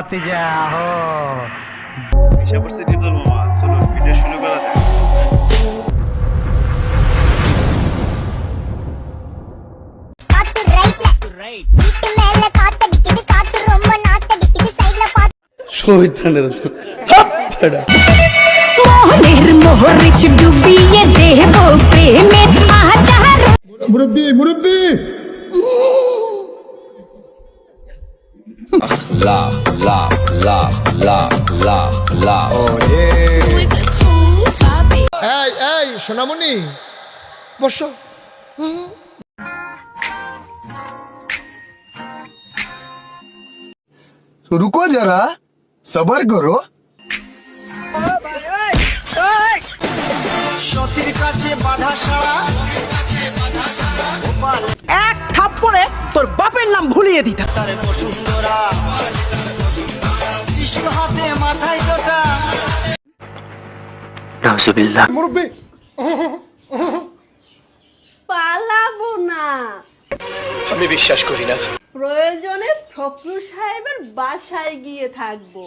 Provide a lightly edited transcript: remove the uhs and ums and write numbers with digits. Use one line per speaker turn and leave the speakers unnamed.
ভাতিজা হো।
এসে পড়ছে টিপদল মামা, চলো ভিডিও শুরু করা যাক।
শহীদানের
মোহনের মোহরিচ ডুবিয়ে দেব প্রেমের আচার।
মুরব্বী মুরব্বী
Love, love, love, love, love, love.
এই এই সোনামণি বসো।
रुको जरा सबर करो।
এক থাপ্পড়ে তোর বাপের নাম ভুলিয়ে দিতা।
মুরব্বী
পালাবো না,
আমি বিশ্বাস করি না।
প্রয়োজনে ফখরুল সাহেবের বাসায় গিয়ে থাকবো।